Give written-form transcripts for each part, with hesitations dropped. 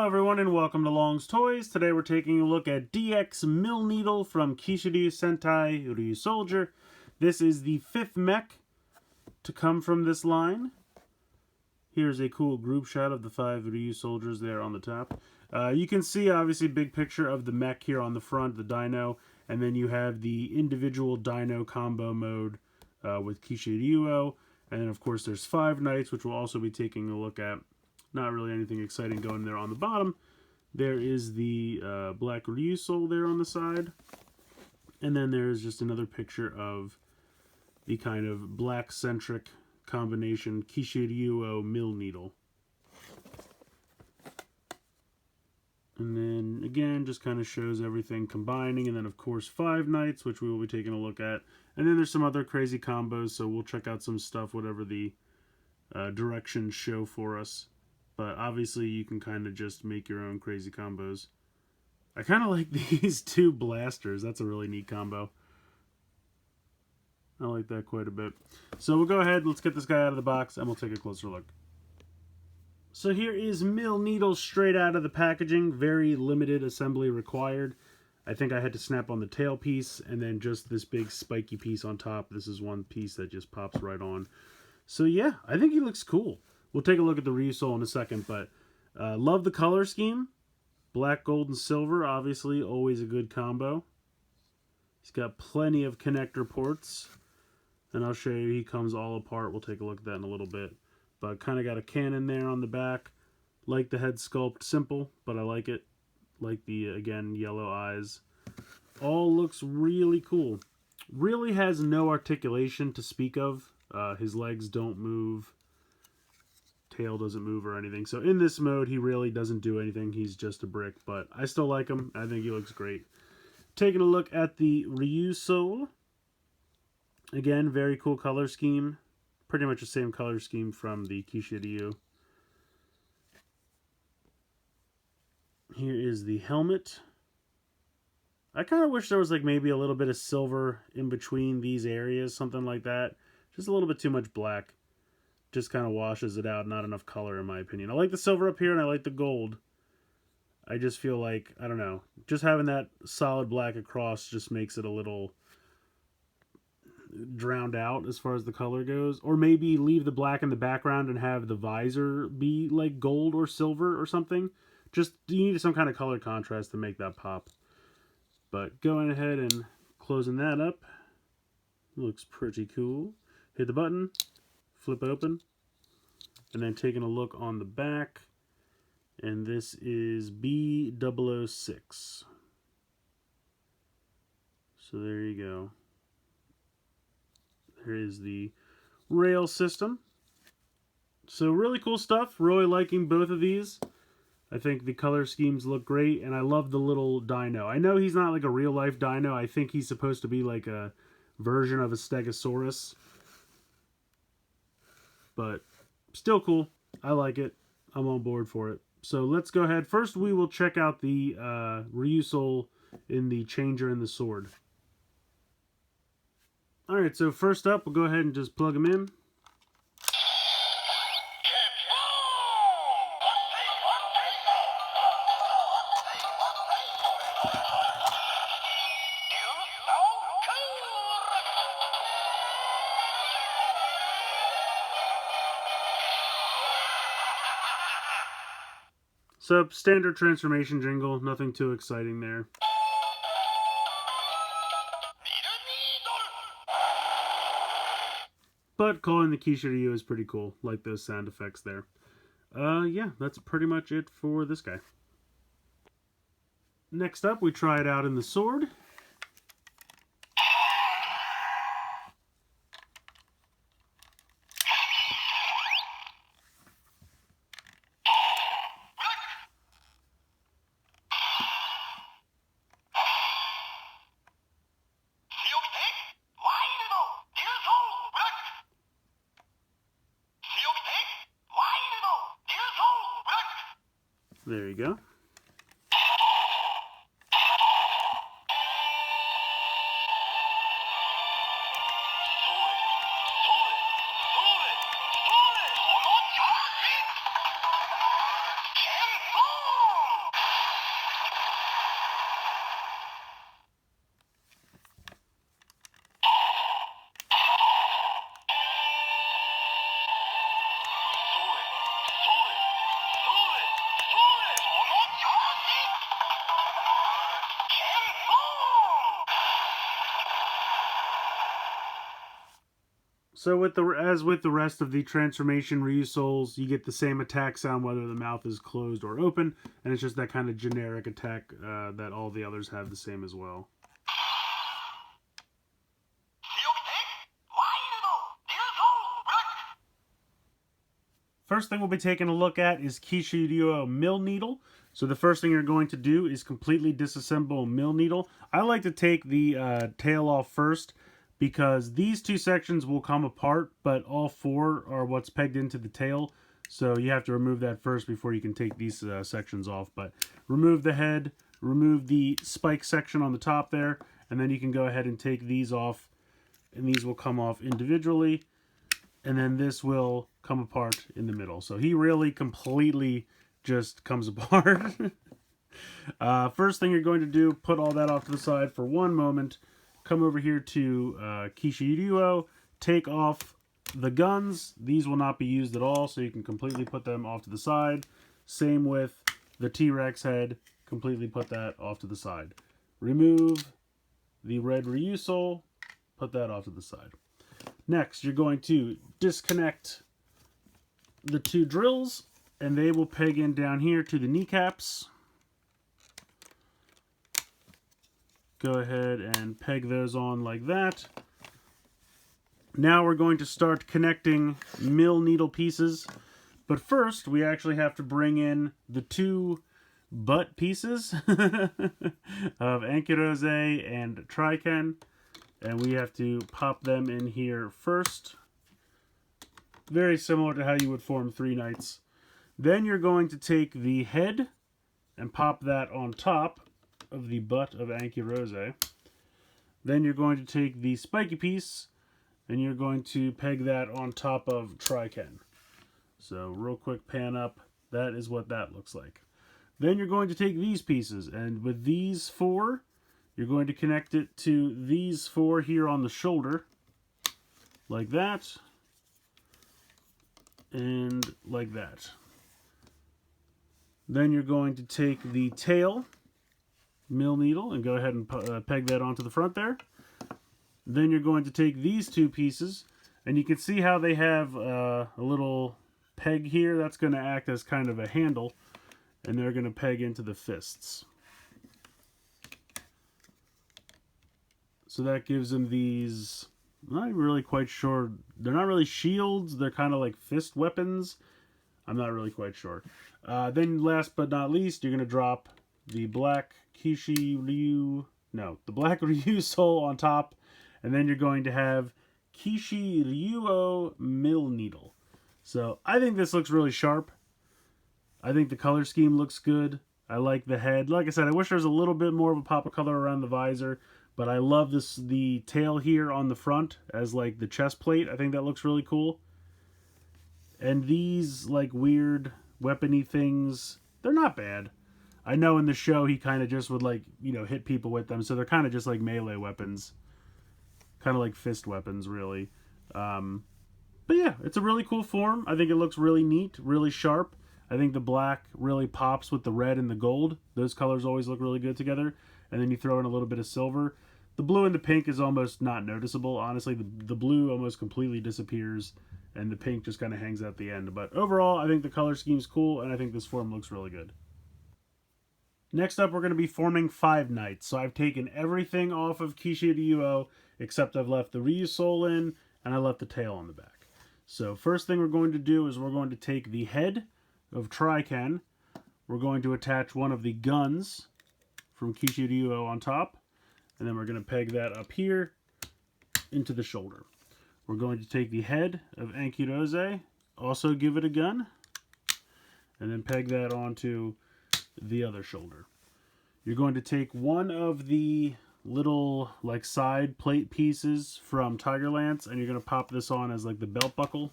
Hello everyone and welcome to Long's Toys. Today we're taking a look at DX MilNeedle from Kishiryu Sentai Ryusoulger. This is the 5th mech to come from this line. Here's a cool group shot of the 5 Ryusoulgers there on the top. You can see obviously big picture of the mech here on the front, the dino, and then you have the individual dino combo mode with Kishiryu, and then of course there's 5 knights, which we'll also be taking a look at. Not really anything exciting going there on the bottom. There is the black Ryusoul there on the side. And then there's just another picture of the kind of black-centric combination Kishiryu MilNeedle. And then, again, just kind of shows everything combining. And then, of course, 5 knights, which we will be taking a look at. And then there's some other crazy combos, so we'll check out some stuff, whatever the directions show for us. But obviously you can kind of just make your own crazy combos. I kind of like these 2 blasters. That's a really neat combo. I like that quite a bit. So we'll go ahead, let's get this guy out of the box, and we'll take a closer look. So here is MilNeedle straight out of the packaging. Very limited assembly required. I think I had to snap on the tail piece, and then just this big spiky piece on top. This is one piece that just pops right on. So yeah, I think he looks cool. We'll take a look at the Ryusoul in a second, but love the color scheme. Black, gold, and silver, obviously, always a good combo. He's got plenty of connector ports, and I'll show you he comes all apart. We'll take a look at that in a little bit. But kind of got a cannon there on the back. Like the head sculpt, simple, but I like it. Like the, again, yellow eyes. All looks really cool. Really has no articulation to speak of. His legs don't move. Tail doesn't move or anything. So in this mode, he really doesn't do anything. He's just a brick, but I still like him. I think he looks great. Taking a look at the Ryusoul. Again, very cool color scheme. Pretty much the same color scheme from the Kishiryu. Here is the helmet. I kind of wish there was like maybe a little bit of silver in between these areas, something like that. Just a little bit too much black. Just kind of washes it out. Not enough color, in my opinion. I like the silver up here, and I like the gold. I just feel like, I don't know, just having that solid black across just makes it a little drowned out as far as the color goes. Or maybe leave the black in the background and have the visor be like gold or silver or something. Just, you need some kind of color contrast to make that pop. But going ahead and closing that up. Looks pretty cool. Hit the button. Flip open, and then taking a look on the back, and this is B006. So there you go. There is the rail system. So really cool stuff. Really liking both of these. I think the color schemes look great, and I love the little dino. I know he's not like a real life dino. I think he's supposed to be like a version of a Stegosaurus. But still cool. I like it. I'm on board for it. So let's go ahead. First, we will check out the Ryusoul in the changer and the sword. Alright, so first up, we'll go ahead and just plug them in. So, standard transformation jingle, nothing too exciting there. But calling the Kishiryu is pretty cool, like those sound effects there. Yeah, that's pretty much it for this guy. Next up, we try it out in the sword. There you go. So as with the rest of the transformation Ryusouls, you get the same attack sound whether the mouth is closed or open, and it's just that kind of generic attack that all the others have the same as well. First thing we'll be taking a look at is Kishiryu MilNeedle. So the first thing you're going to do is completely disassemble MilNeedle. I like to take the tail off first because these two sections will come apart, but all four are what's pegged into the tail. So you have to remove that first before you can take these sections off. But remove the head, remove the spike section on the top there, and then you can go ahead and take these off, and these will come off individually. And then this will come apart in the middle. So he really completely just comes apart. First thing you're going to do, put all that off to the side for one moment. Come over here to Kishiryu, take off the guns. These will not be used at all, so you can completely put them off to the side. Same with the T-Rex head. Completely put that off to the side. Remove the red Ryusoul. Put that off to the side. Next, you're going to disconnect the two drills, and they will peg in down here to the kneecaps. Go ahead and peg those on like that. Now we're going to start connecting MilNeedle pieces, but first we actually have to bring in the two butt pieces of Ankyrose and Triken. And we have to pop them in here first. Very similar to how you would form 3 knights. Then you're going to take the head and pop that on top of the butt of Ankyrose. Then you're going to take the spiky piece and you're going to peg that on top of Triken. So real quick pan up. That is what that looks like. Then you're going to take these pieces, and with these 4, you're going to connect it to these 4 here on the shoulder, like that, and like that. Then you're going to take the tail, MilNeedle, and go ahead and peg that onto the front there. Then you're going to take these 2 pieces, and you can see how they have a little peg here. That's going to act as kind of a handle, and they're going to peg into the fists. So that gives them these, I'm not really quite sure, they're not really shields, they're kind of like fist weapons. I'm not really quite sure. Then last but not least, you're going to drop the black the black Ryusoul on top, and then you're going to have Kishiryu MilNeedle. So I think this looks really sharp. I think the color scheme looks good. I like the head. Like I said, I wish there was a little bit more of a pop of color around the visor. But I love the tail here on the front as like the chest plate. I think that looks really cool. And these like weird weapony things, they're not bad. I know in the show he kind of just would like, hit people with them. So they're kind of just like melee weapons. Kind of like fist weapons, really. But yeah, it's a really cool form. I think it looks really neat, really sharp. I think the black really pops with the red and the gold. Those colors always look really good together. And then you throw in a little bit of silver. The blue and the pink is almost not noticeable. Honestly, the blue almost completely disappears, and the pink just kind of hangs at the end. But overall, I think the color scheme is cool, and I think this form looks really good. Next up, we're going to be forming 5 knights. So I've taken everything off of Kishiryu, except I've left the Ryusoul in, and I left the tail on the back. So first thing we're going to do is we're going to take the head of Triken. We're going to attach one of the guns from Kishiryu on top, and then we're going to peg that up here into the shoulder. We're going to take the head of Ankyrose, also give it a gun, and then peg that onto the other shoulder. You're going to take one of the little like side plate pieces from Tigerlance, and you're going to pop this on as like the belt buckle.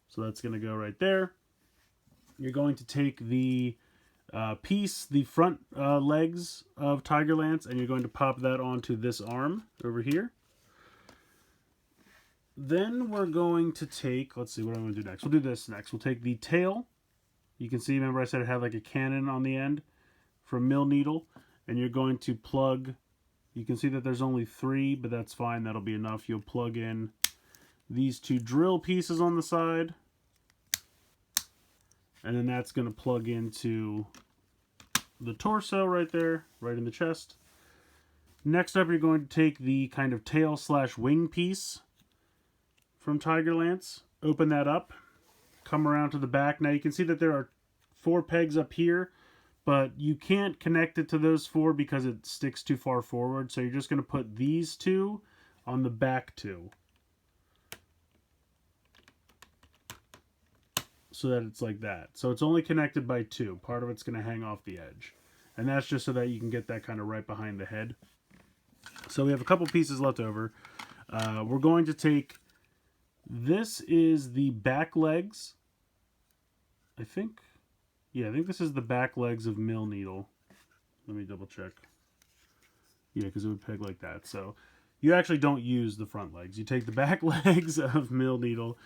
So that's going to go right there. You're going to take the the front legs of Tigerlance, and you're going to pop that onto this arm over here. Then we're going to take, let's see what I'm going to do next. We'll do this next. We'll take the tail. You can see, remember I said it had like a cannon on the end from MilNeedle, and you're going to plug, you can see that there's only 3, but that's fine. That'll be enough. You'll plug in these two drill pieces on the side. And then that's going to plug into the torso right there, right in the chest. Next up, you're going to take the kind of tail / wing piece from Tigerlance. Open that up. Come around to the back. Now you can see that there are 4 pegs up here, but you can't connect it to those 4 because it sticks too far forward. So you're just going to put these 2 on the back 2. So that it's like that. So it's only connected by 2. Part of it's going to hang off the edge. And that's just so that you can get that kind of right behind the head. So we have a couple pieces left over. We're going to take, this is the back legs. I think this is the back legs of MilNeedle. Let me double check. Yeah, because it would peg like that. So you actually don't use the front legs. You take the back legs of MilNeedle.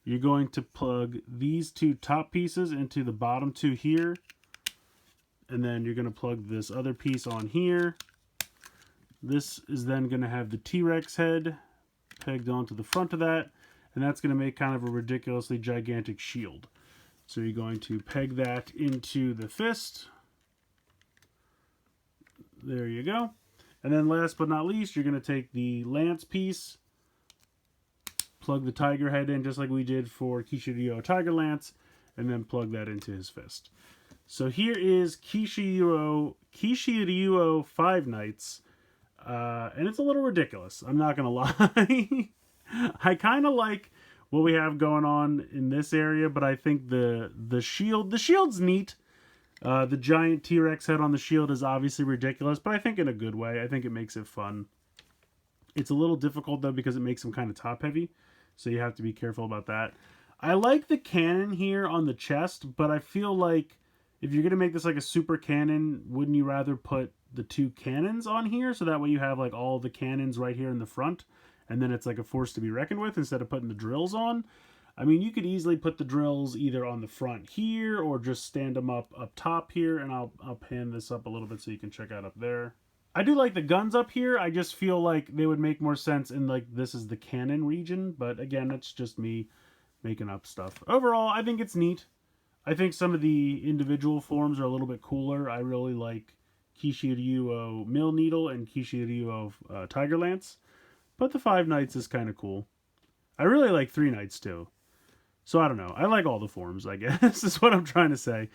You're going to plug these 2 top pieces into the bottom 2 here. And then you're going to plug this other piece on here. This is then going to have the T-Rex head pegged onto the front of that. And that's going to make kind of a ridiculously gigantic shield. So you're going to peg that into the fist. There you go. And then last but not least, you're going to take the lance piece, plug the tiger head in just like we did for Kishiryu Tigerlance, and then plug that into his fist. So here is Kishiryu 5 Nights, and it's a little ridiculous. I'm not going to lie. I kind of like what we have going on in this area, but I think the shield's neat. The giant T-Rex head on the shield is obviously ridiculous, but I think in a good way. I think it makes it fun. It's a little difficult though because it makes them kind of top heavy. So you have to be careful about that. I like the cannon here on the chest, but I feel like if you're going to make this like a super cannon, wouldn't you rather put the 2 cannons on here? So that way you have like all the cannons right here in the front, and then it's like a force to be reckoned with instead of putting the drills on. I mean, you could easily put the drills either on the front here or just stand them up top here, and I'll pan this up a little bit so you can check out up there. I do like the guns up here. I just feel like they would make more sense in like this is the cannon region. But again, that's just me making up stuff. Overall, I think it's neat. I think some of the individual forms are a little bit cooler. I really like Kishiryu MilNeedle and Kishiryu Tigerlance. But the 5 Nights is kind of cool. I really like 3 Nights too. So I don't know. I like all the forms, I guess, is what I'm trying to say.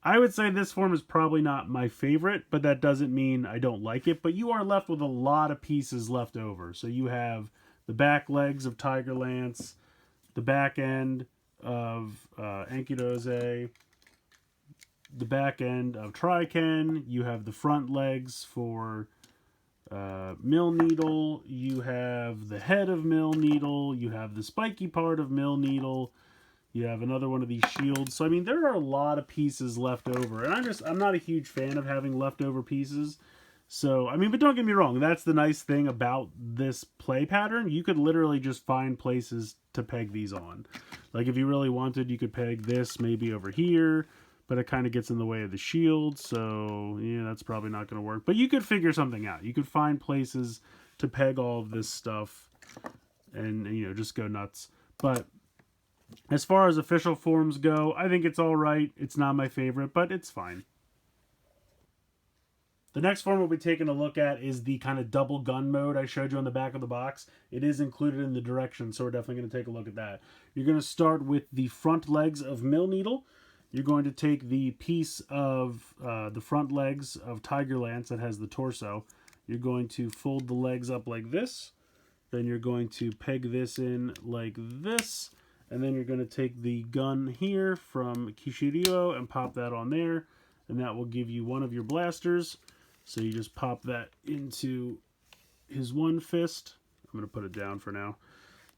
I would say this form is probably not my favorite, but that doesn't mean I don't like it. But you are left with a lot of pieces left over. So you have the back legs of Tigerlance, the back end of Ankyrose, the back end of Triken. You have the front legs for MilNeedle. You have the head of MilNeedle. You have the spiky part of MilNeedle. You have another one of these shields. So, I mean, there are a lot of pieces left over. And I'm not a huge fan of having leftover pieces. So, I mean, but don't get me wrong. That's the nice thing about this play pattern. You could literally just find places to peg these on. Like, if you really wanted, you could peg this maybe over here. But it kind of gets in the way of the shield. So, yeah, that's probably not going to work. But you could figure something out. You could find places to peg all of this stuff. And you know, just go nuts. But as far as official forms go, I think it's all right. It's not my favorite, but it's fine. The next form we'll be taking a look at is the kind of double gun mode I showed you on the back of the box. It is included in the directions, so we're definitely going to take a look at that. You're going to start with the front legs of MilNeedle. You're going to take the piece of the front legs of Tigerlance that has the torso. You're going to fold the legs up like this. Then you're going to peg this in like this. And then you're going to take the gun here from Kishiryu and pop that on there. And that will give you one of your blasters. So you just pop that into his one fist. I'm going to put it down for now.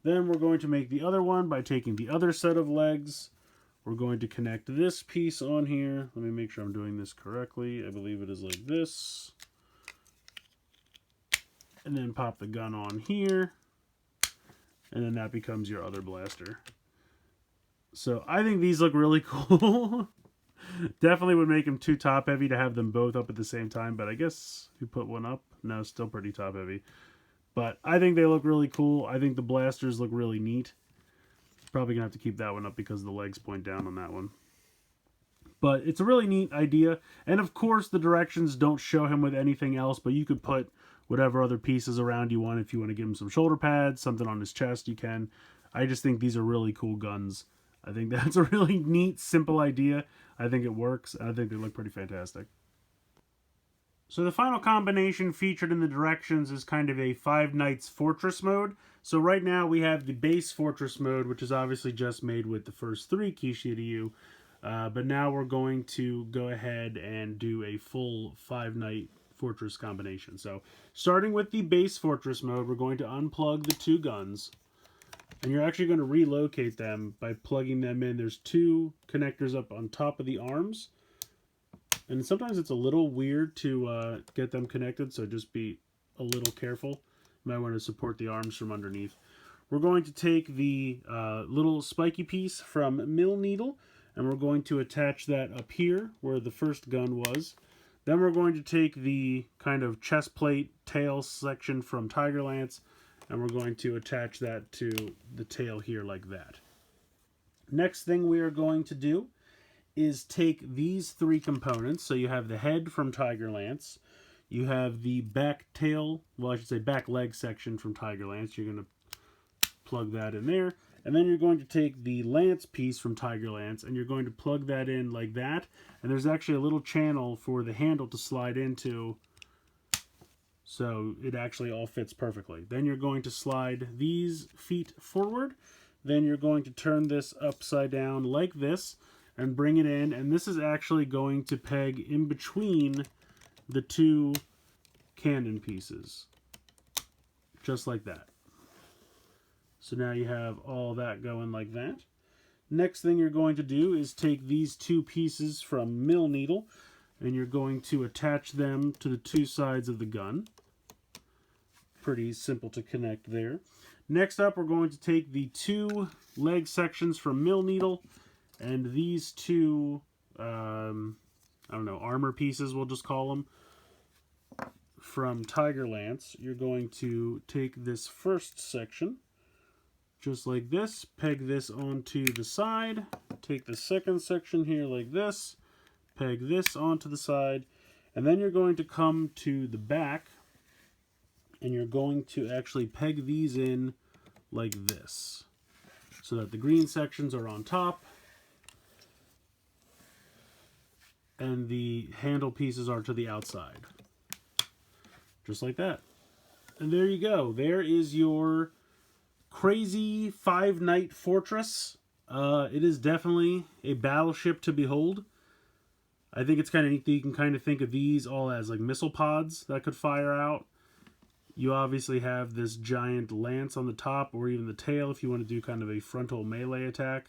Then we're going to make the other one by taking the other set of legs. We're going to connect this piece on here. Let me make sure I'm doing this correctly. I believe it is like this. And then pop the gun on here. And then that becomes your other blaster. So I think these look really cool. Definitely would make them too top heavy to have them both up at the same time. But I guess if you put one up, no, still pretty top heavy. But I think they look really cool. I think the blasters look really neat. Probably going to have to keep that one up because the legs point down on that one. But it's a really neat idea. And of course, the directions don't show him with anything else, but you could put whatever other pieces around you want. If you want to give him some shoulder pads, something on his chest, you can. I just think these are really cool guns. I think that's a really neat, simple idea. I think it works, and I think they look pretty fantastic. So the final combination featured in the directions is kind of a Five Nights Fortress mode. So right now we have the base Fortress mode, which is obviously just made with the first 3 Kishiryu. But now we're going to go ahead and do a full 5-night Fortress combination. So starting with the base Fortress mode, we're going to unplug the 2 guns. And you're actually going to relocate them by plugging them in. There's 2 connectors up on top of the arms. And sometimes it's a little weird to get them connected, so just be a little careful. You might want to support the arms from underneath. We're going to take the little spiky piece from MilNeedle, and we're going to attach that up here where the first gun was. Then we're going to take the kind of chest plate tail section from Tiger Lance, and we're going to attach that to the tail here like that. Next thing we are going to do is take these 3 components. So you have the head from Tiger Lance, you have the back tail, well I should say back leg section from Tiger Lance. You're going to plug that in there. And then you're going to take the lance piece from Tiger Lance and you're going to plug that in like that. And there's actually a little channel for the handle to slide into, so it actually all fits perfectly. Then you're going to slide these feet forward. Then you're going to turn this upside down like this and bring it in. And this is actually going to peg in between the 2 cannon pieces, just like that. So now you have all that going like that. Next thing you're going to do is take these 2 pieces from MilNeedle and you're going to attach them to the 2 sides of the gun. Pretty simple to connect there. Next up, we're going to take the 2 leg sections from MilNeedle and these 2, armor pieces, we'll just call them, from Tiger Lance. You're going to take this first section, just like this, peg this onto the side, take the second section here like this, peg this onto the side, and then you're going to come to the back and you're going to actually peg these in like this so that the green sections are on top and the handle pieces are to the outside, just like that. And there you go. There is your crazy 5-night fortress. It is definitely a battleship to behold. I think it's kind of neat that you can kind of think of these all as like missile pods that could fire out. You obviously have this giant lance on the top, or even the tail if you want to do kind of a frontal melee attack.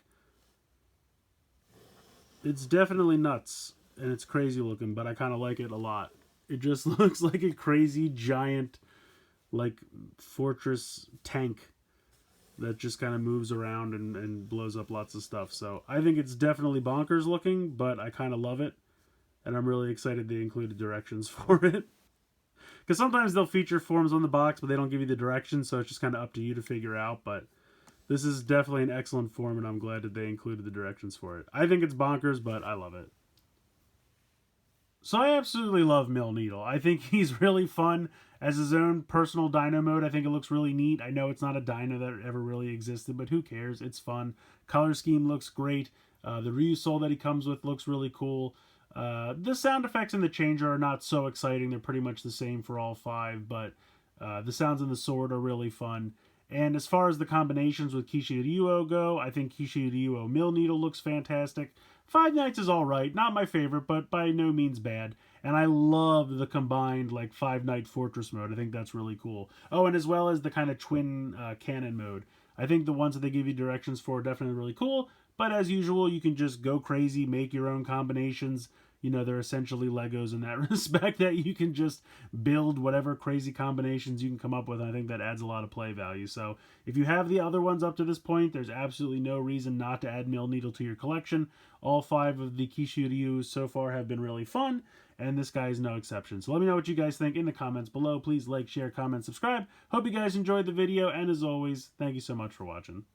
It's definitely nuts, and it's crazy looking, but I kind of like it a lot. It just looks like a crazy giant like fortress tank that just kind of moves around and blows up lots of stuff. So I think it's definitely bonkers looking, but I kind of love it. And I'm really excited they included directions for it. Because sometimes they'll feature forms on the box, but they don't give you the directions, so it's just kind of up to you to figure out. But this is definitely an excellent form, and I'm glad that they included the directions for it. I think it's bonkers, but I love it. So I absolutely love MilNeedle. I think he's really fun as his own personal dino mode. I think it looks really neat. I know it's not a dino that ever really existed, but who cares? It's fun. Color scheme looks great. The Ryusoulger that he comes with looks really cool. The sound effects in the changer are not so exciting. They're pretty much the same for all 5, but the sounds in the sword are really fun. And as far as the combinations with Kishiryu go, I think Kishiryu MilNeedle looks fantastic. 5 Nights is alright, not my favorite, but by no means bad. And I love the combined like 5-night fortress mode. I think that's really cool. Oh, and as well as the kind of twin cannon mode. I think the ones that they give you directions for are definitely really cool. But as usual, you can just go crazy, make your own combinations. you know, they're essentially Legos in that respect, that you can just build whatever crazy combinations you can come up with. I think that adds a lot of play value. So if you have the other ones up to this point, there's absolutely no reason not to add MilNeedle to your collection. All 5 of the Kishiryu so far have been really fun, and this guy is no exception. So let me know what you guys think in the comments below. Please like, share, comment, subscribe. Hope you guys enjoyed the video, and as always, thank you so much for watching.